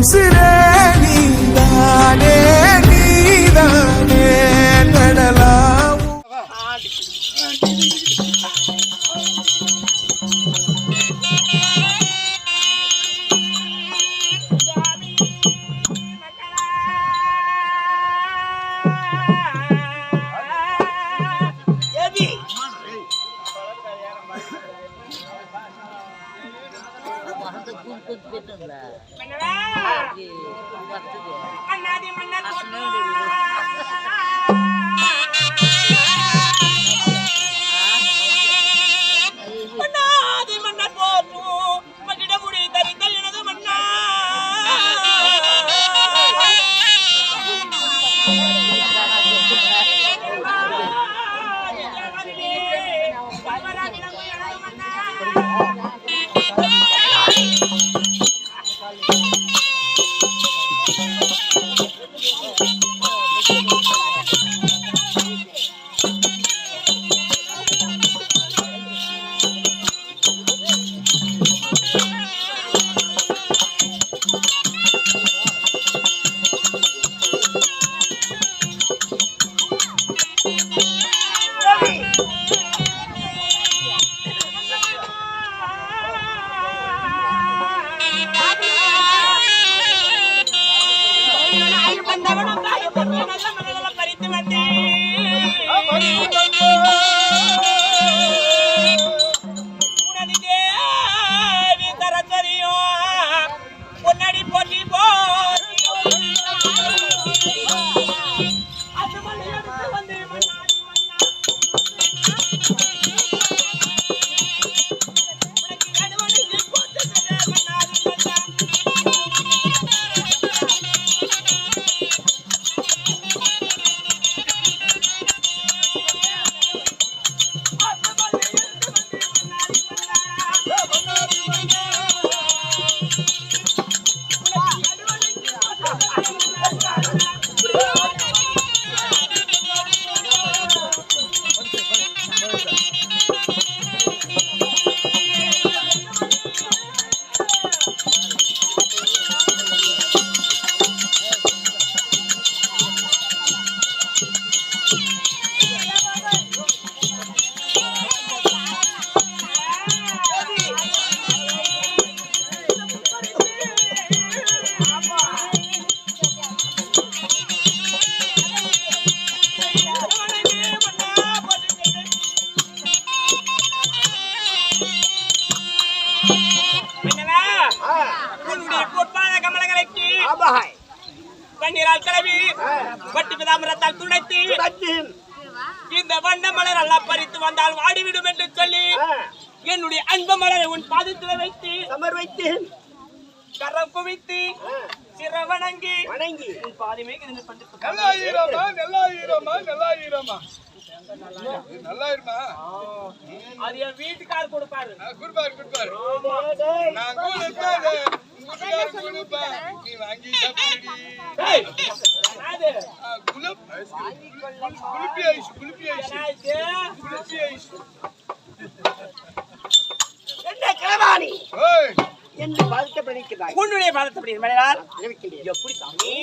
உசிரே நீதானே நீதானே கடலாம். இந்த வண்ண மலர் எல்லாம் பறித்து வந்தால் வாடிவிடும் என்று சொல்லி என்னுடைய அன்பு மலரை உன் பாதத்தில் வைத்து சமர்வைத்தேன். கரம் குவித்து சிரவணங்கி வணங்கி உன் பாதமே நல்லா இருமா. அது என் வீட்டுக்காரர் கொடுப்பாரு. கொடுப்பாரு. நான் நீ வாங்கி குலுப்பி ஐஸ். என்ன கிளவாணி என்று பாதத்தை பிடிக்கிறாய். உன்னுடைய பாதத்தை பிடிக்கிறார். எப்படி சாமி?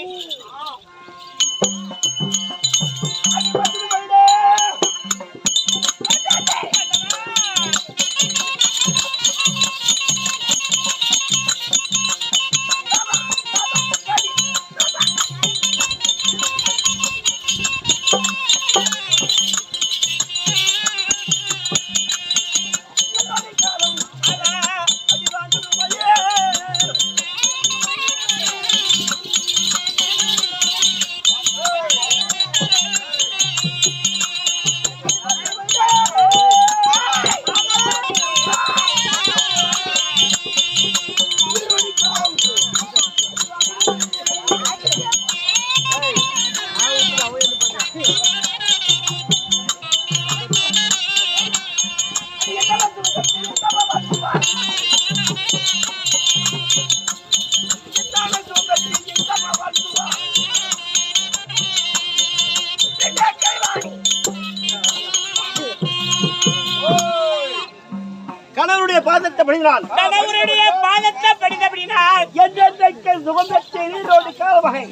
பாதத்தை படினான் கணவருடைய பாதத்தை படித்தபடினால் என்றென்றைக்கு சுகம் பெற்று நீரோடு காலவகை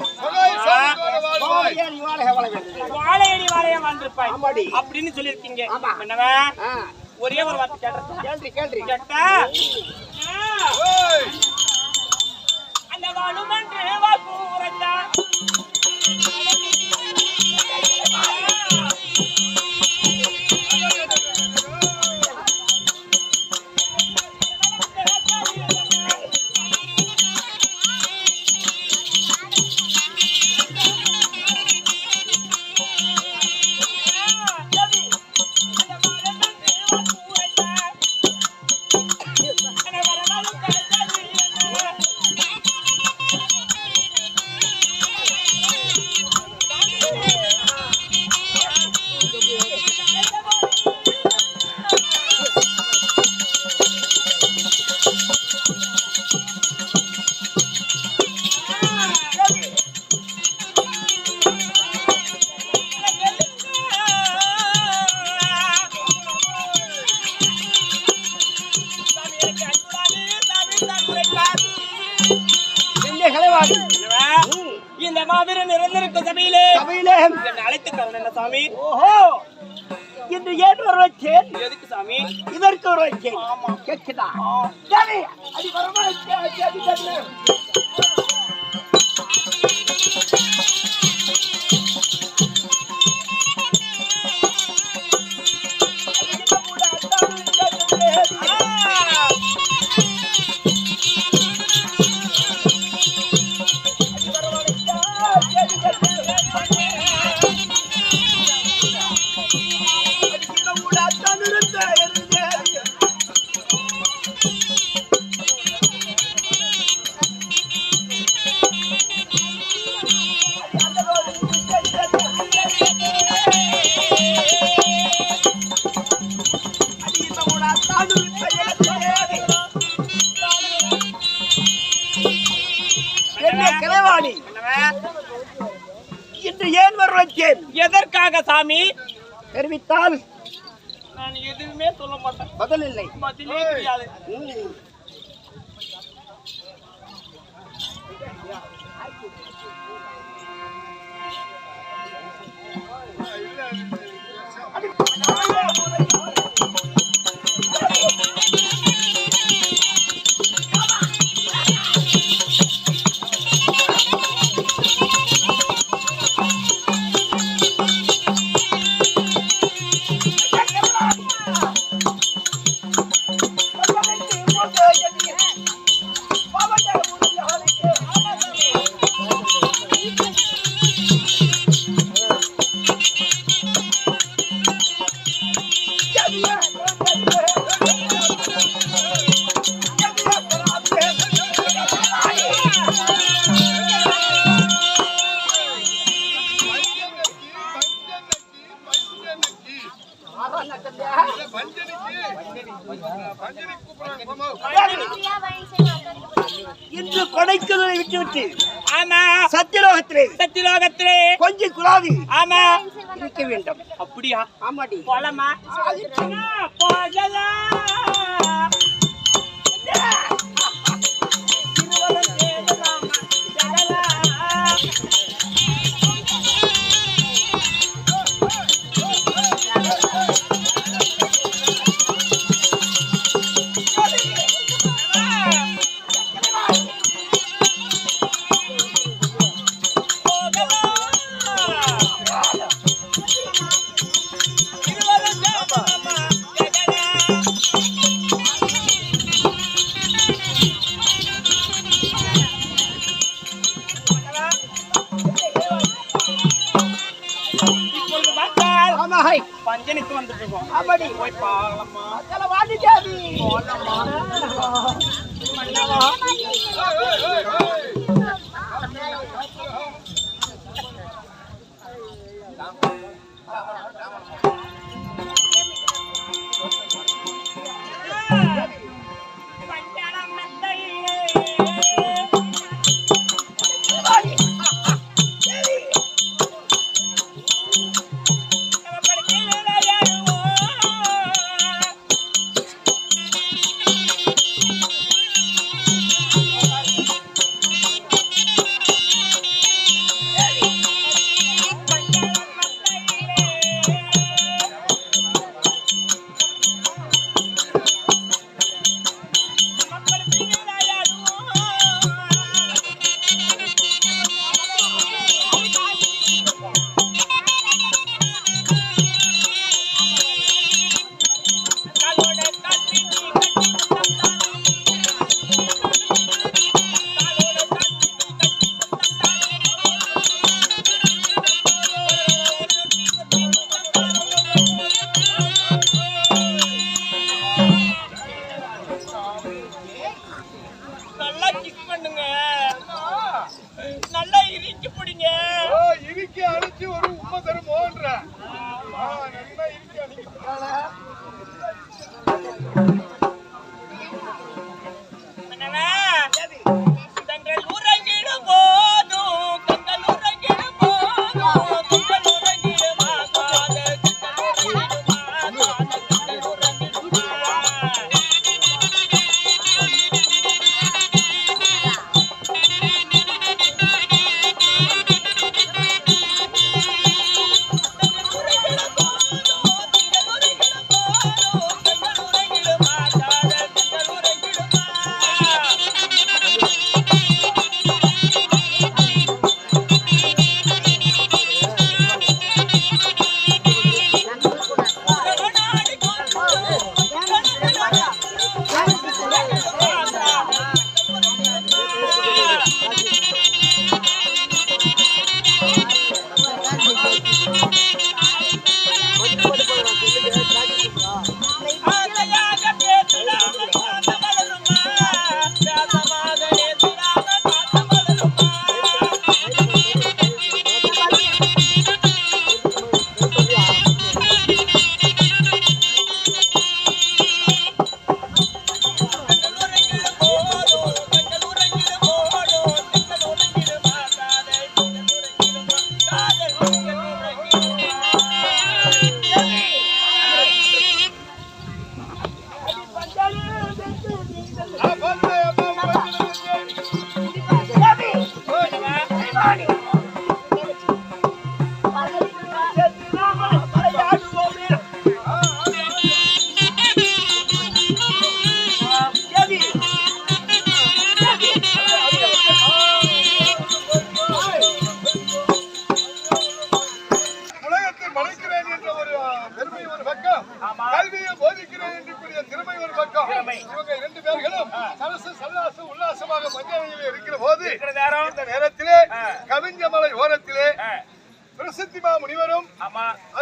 வாழையடி வாழைய வாழ்ந்திருப்பாய் ஆமாடி. அப்படின்னு சொல்லியிருக்கீங்க. ஆமா. என்னவா ஒரே ஒரு வார்த்தை கேட்டா கேள்றி கேட்டா அந்த வாழுமன்று வாக்குரைத்தா இந்த மாபெரும் நிரந்தர சபையிலே என்னை அழைத்து தரணும் என்ன சாமி? ஓஹோ இன்று ஏன் ஒரு வச்சேன் எதுக்கு சாமி? இதற்கு ஒரு வச்சேன் கேட்குதா சரி அடி வரமாட்டே அடி தரல கிளவாணி இன்று ஏன் வருவச்சேன் எதற்காக சாமி? தெரிவித்தால் நான் எதுவுமே சொல்ல மாட்டேன். பதில் இல்லை பதிலே தெரியாது. இன்று கொடைக்குதலை விட்டுவிட்டு ஆமா சத்தியலோகத்திலே கொஞ்சம் குலாவி ஆமா இருக்க வேண்டும். அப்படியா? ஆமாடி போலமா போகலாம். பஞ்சனிக்கு வந்துட்டு இருக்கோம். ஆமாடி போய் பாக்கலாமா? வாடி ஜாதி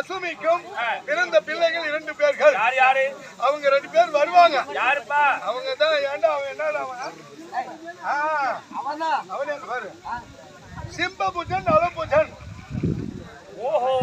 பசுமைக்கும் பிறந்த பிள்ளைகள் 2 பேர்கள். யார் யாரு? அவங்க 2 பேர் வருவாங்க. யாருப்பா? அவங்க தான். ஏண்டா அவன் என்னடா அவனே பாரு, சிம்பபுஜன் நலபுஜன். ஓஹோ.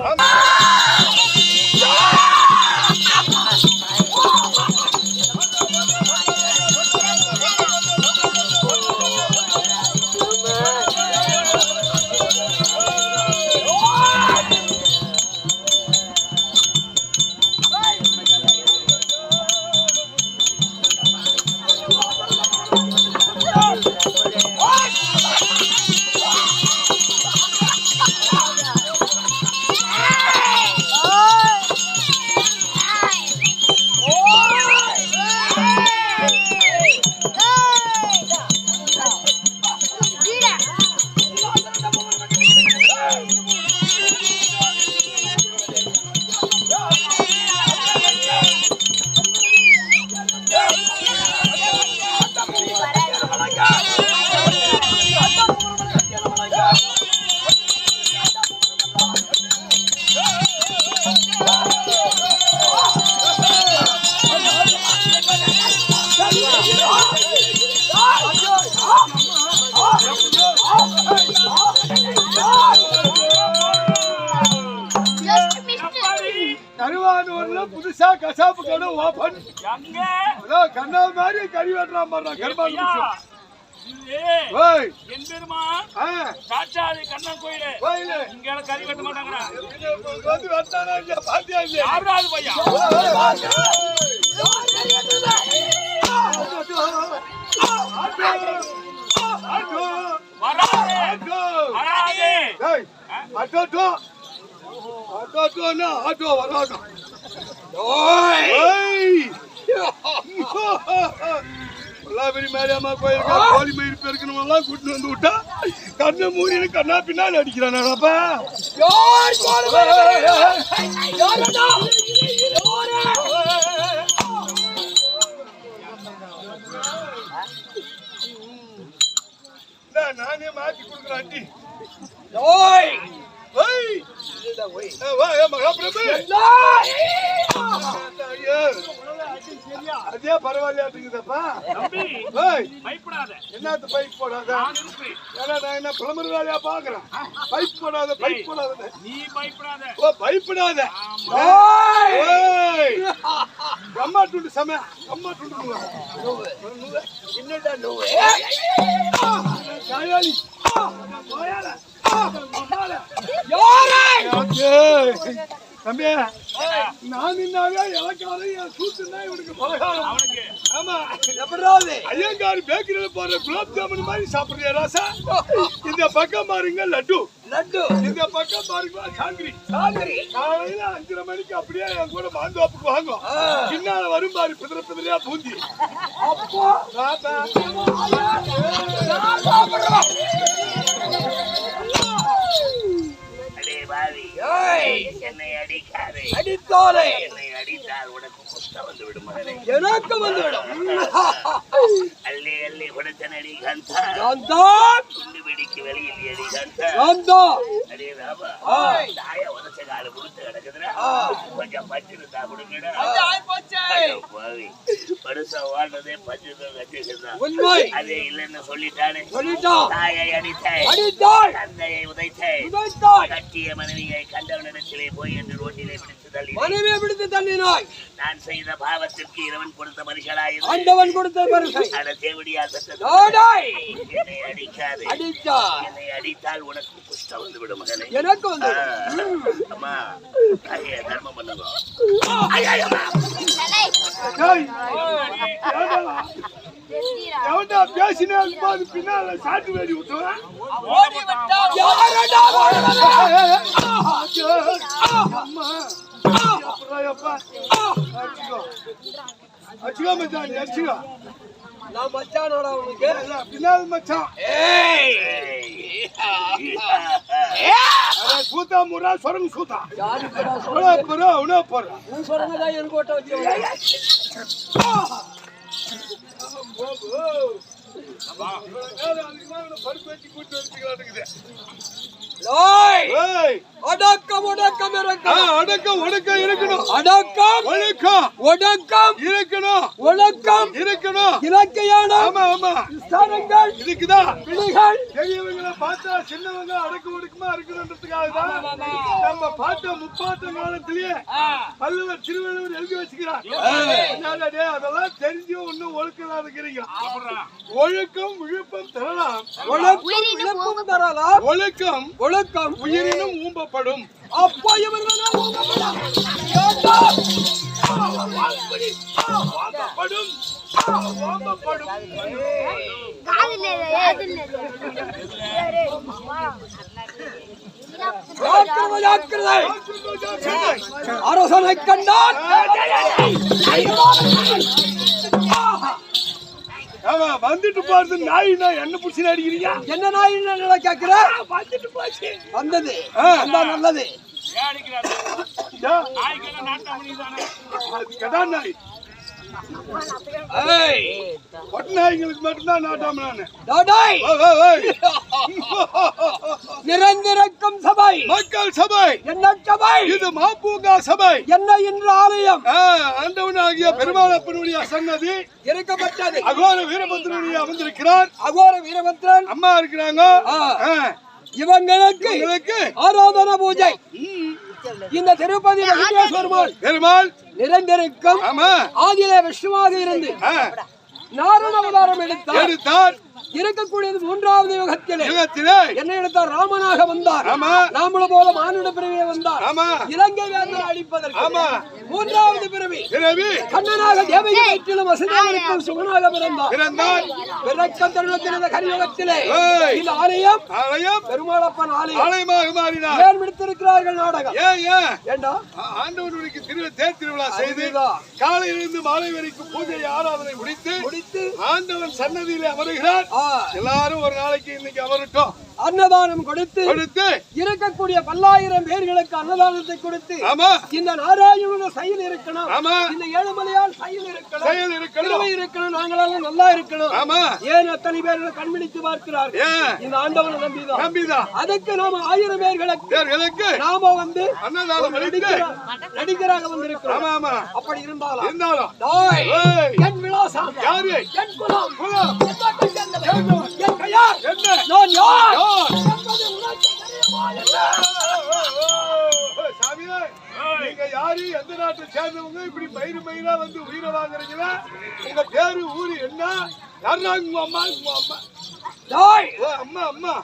கருவானூர்ல புதுசா கசாப்பு கடை ஓபன். எங்க? அதோ கண்ணா மாதிரி கறி வெட்டறான் பாருடா கருமாடு. ஓய், என் பெருமான் சாட்சாதி கண்ணன் கோயிலே. கோயிலே இங்க எல்லாம் கறி வெட்ட மாட்டாங்கடா. வந்து வெட்டானே இல்ல பாத்தியா இல்ல. யாராவது பையா? வராதே. வராதே. டேய் ஆட்டோ ஆட்டோ வராதோ. ஓய் பல்லாபுரி மாரியம்மா கோயிலுக்கு கோழி மயிர் பெருக்கணும் எல்லாம் கூட்டு வந்து விட்டா கண்ணை மூடினு கண்ணா பின்னாடி அடிக்கிறானாப்பா. நானே மாத்தி கொடுக்குறேன். அதே பரவாயில்லையாட்டுங்கப்பா. என்னத்த பைப் போடாத? ஏன்னா நான் என்ன பிளம்பர் வேலையா பாக்குறேன். பைப் போடாத பைப் போடாத. நீ பயப்படாத. ஓ பயப்படாத. அம்மா துண்டு சம அம்மா துண்டு என்னடா நோவே காயாலி போயால தம்பி நான் நின்னாவே இலக்காரம் என் சூட்டுனா இவனுக்கு பலகாரம். ஆமா எப்படாது ஐயங்காரி பேக்கரியில போற குலாப் ஜாமுன் மாதிரி சாப்பிடுறியா ராசா? இந்த பக்கம் பாருங்க லட்டு லட்டு, இந்த பக்கம் பாருங்க சாங்கிரி சாங்கிரி. காலையில 5:30 மணிக்கு அப்படியே என் கூட மாந்தோப்புக்கு வாங்க. பின்னால வரும் பாரு பிதிர பிதிரையா பூந்தி. அப்போ என்னை அடிக்காதே. அடித்தாலே என்னை அடித்தால் உனக்கு குஷ்டம் வந்து விடும் மகனே. எனக்கு வந்துவிடும். அள்ளி அள்ளி கொடுத்தனடி கந்தா. துண்டு பிடிக்கு வெளியில் எடி கந்தா. அடே ராமா, தாய உதச்ச கால கொடுத்து கிடக்குதுடா. கொஞ்சம் பஞ்சு இருந்தா கொடுங்கடா. பாவி படுசா வாழ்றதே பஞ்சு தான் கட்டிருந்தான். அதே இல்லைன்னு சொல்லிட்டானே. தாயை அடித்தாய், தந்தையை உதைத்தாய், கட்டிய மனைவியை கண்டவனிடத்திலே போய் என்று ரோட்டிலே பிடித்து தள்ளினாய். நான் செய்த பாவத்திற்கு இறைவன் கொடுத்த பரிசலாய் ஆண்டவன் கொடுத்த பரிசை அட தேவடியால் பெற்றதாய். என்னை அடிக்காதே. என்னை அடித்தால் உனக்கு குஷ்டம் வந்து விடும் மகனே. எனக்கு வந்து அம்மா ஐயா தர்மம் பண்ணுங்க. எவன்டா பேசினால் போது பின்னால சாட்டு வேடி விட்டுவான். அச்சுக்கோ மச்சான் அச்சுக்கோ. நான் மச்சானோட உனக்கு பின்னால் மச்சான். சூத்தா முறா சொரங்க சூத்தா உணவு போடுறா. சொரங்கதான் எனக்கு ஓட்ட வச்சு பருப்பு வச்சு கூட்டு வச்சுக்கலாட்டுக்குது. அடக்கம் அடக்கம் ஒடுக்கம் இருக்கணும். அடக்கம் ஒழுக்கம் ஒடுக்கம் இருக்கணும். ஒழுக்கம் இருக்கணும். இலக்கையான ஆமா ஆமா ஸ்தானங்கள் இதுக்குதான் விழிகள் பெரியவங்களை பார்த்தா சின்னவங்க அடக்க ஒடுக்கமா இருக்கணுன்றதுக்காக தான் நம்ம பார்த்த முப்பாட்ட காலத்திலேயே பல்லவர் திருவள்ளுவர் எழுதி வச்சுக்கிறார். அதெல்லாம் தெரிஞ்சும் ஒன்னும் ஒழுக்கம் இருக்கிறீங்க. ஒழுக்கம் விழுப்பம் தரலாம். ஒழுக்கம் விழுப்பம் தரலாம். ஒழுக்கம் ஒழுக்கம் உயிரினும் ஊம்பப்படும். அப்போ இவர்கள் ஊம்பப்படும். அரசனை கண்டால் வந்துட்டு போறது நாயினா என்ன புடிச்சு அடிக்கிறீங்க? என்ன நாயின்னு கேக்குற? வந்துட்டு போச்சு வந்தது நல்லது. நாய் நாய்களுக்கு மட்டும்தான் நாட்டாம நிரந்திரக்கும் சபை மக்கள் சபை என்ன சபை? இது மாப்பூங்கா சபை. என்ன இன்று ஆலயம் ஆண்டவனாகிய பெருமாளப்பனுடைய சன்னதி இருக்கப்பட்டது. அகோர வீரபத்ரனுடைய அமர்ந்திருக்கிறார். அகோர வீரபத்ரன் அம்மா இருக்கிறாங்க. இவங்களுக்கு ஆராதன பூஜை. இந்த திருப்பதி பெருமாள் நிறைந்திருக்கும் ஆதியிலே விஷ்ணுவாக இருந்து நாரண அவதாரம் எடுத்தார். இருக்கக்கூடியது மூன்றாவது யுகத்திலே என்ன எடுத்தார்? ராமனாக வந்தார். நாமள போல மானுட பிறவியை வந்தார். இலங்கை வேந்தரை அழிப்பதற்கு மூன்றாவது பிறவி கண்ணனாக தேவகி வயிற்றிலும் வசுதேவருக்கும் சுகனாக பிறந்தார். பிறக்க தருணத்தில் கலியுகத்திலே இந்த ஆலயம் பெருமாளப்பன் ஆலயமாக மாறினார். ஏன் விடுத்திருக்கிறார்கள் நாடகம்? ஏண்டா ஆண்டவனுடைய தேர் திருவிழா செய்து காலையிலிருந்து மாலை வரைக்கும் பூஜை ஆராதனை முடித்து ஆண்டவன் சன்னதியிலே அமருகிறார். எல்லாரும் ஒரு நாளைக்கு இன்னைக்கு அமரட்டும். அன்னதானம் கொடுத்து இருக்கக்கூடிய 10,000 பேர்களுக்கு அன்னதானத்தை கொடுத்து இந்த நாராயணோட செயல் இருக்கணும். இந்த ஏழுமலையால் செயல் இருக்கணும். நாங்களெல்லாம் நல்லா இருக்கணும். ஏன் அத்தனை பேர்கள் கண்பிடித்து பார்க்கிறார்கள்? இந்த ஆண்டவனை நம்பிதான். அதுக்கு நாம 1000 பேர்களுக்கு நாம வந்து நடிகராக வந்திருக்கிறோம். அப்படி இருந்தாலும் என் விலாசம் என் குலம் என் பெயர் நான் யார்? நீங்க யாரு, எந்த நாட்டை சேர்ந்தவங்க, இப்படி மயிரா வந்து உயிரை வாங்குறீங்களா? உங்க பேரு ஊரு என்ன? உங்க அம்மா அம்மா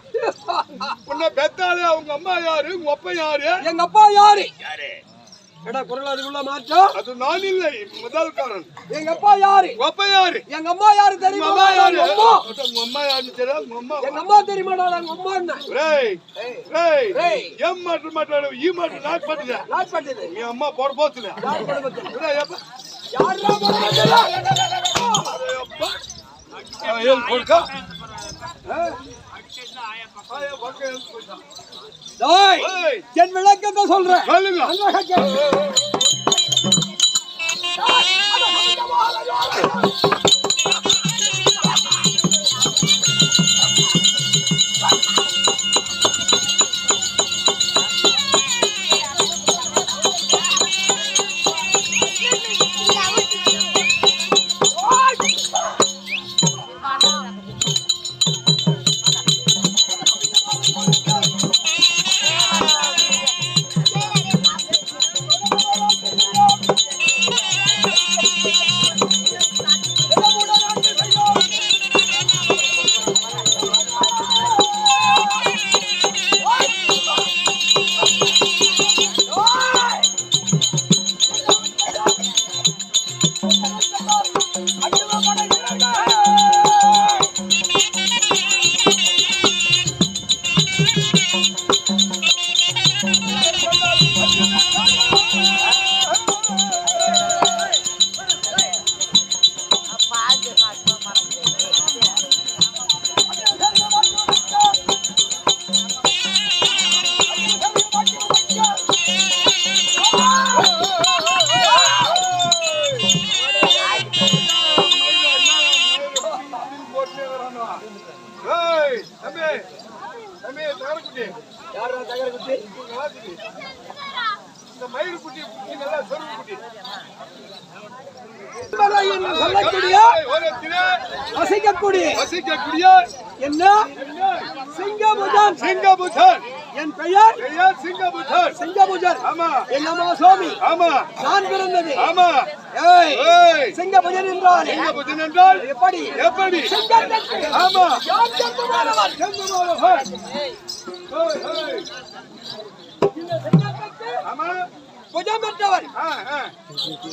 உன்னை பெத்தாலே அவங்க அம்மா யாரு? உங்க அப்பா யாரு? எங்க அப்பா யாரு? குரல் அதுக்குள்ள மாற்றம். அது நான் இல்லை, முதல் காரன். எங்க அப்பா யாரு? அப்பா யாரு? எங்க அம்மா யாரு தெரியுமா? அம்மா யாரு? உங்க அம்மா யாருன்னு தெரியாது. எங்க அம்மா தெரியுமாடா? எங்க அம்மா என்ன? எம் மாட்டு மாட்டாடு ஈ மாட்டு நாட் பட்டுது. நீ அம்மா போட போத்துல என் விளக்கத்தை சொல்றேன். இந்த மயில் குட்டி குட்டி நல்லா சொருகு குட்டி என்று சொல்லக்கூடிய வசிக்கக்கூடிய என்ன சிங்கபுஜன் சிங்கபுஜன் என் பெயர் சிங்கபுஜன் சிங்கபுஜன் ஆமா என்னமா சுவாமி ஆமா நான் பிறந்தது ஆமா ஏய் ஏய் சிங்கபுஜன் என்றால் சிங்கபுஜன் என்றால் எப்படி எப்படி சிங்கத்துக்கு ஆமா யார் ஜென்மமானவன் செந்தமானவன் ஏய் ஏய் இந்த சிங்கத்துக்கு ஆமா புஜம் பெற்றவன்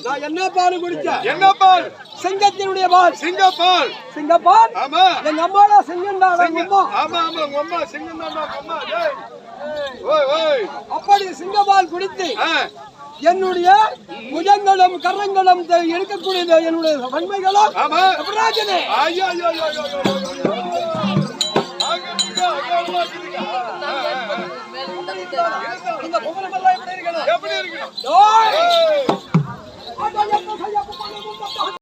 நான் என்ன பால் குடிச்சேன் என்ன பால் சிங்கத்தினுடைய பால் சிங்கப்பால் சிங்கப்பால் ஆமா எங்க அம்மாடா சிங்கண்டா அம்மா ஆமா ஆமா உங்க அம்மா சிங்கம் தான் அம்மா டேய் ஓய் ஓய் அப்படி சிங்கபால் குடித்து ஆ என்னுடைய புஜங்களும் கரங்களும் இருக்கக்கூடிய என்னுடைய வன்மைகளும் ஆமா ராஜனே ஐயா ஐயா ஐயா இந்த புகழமெல்லாம் எப்படி இருக்கணும்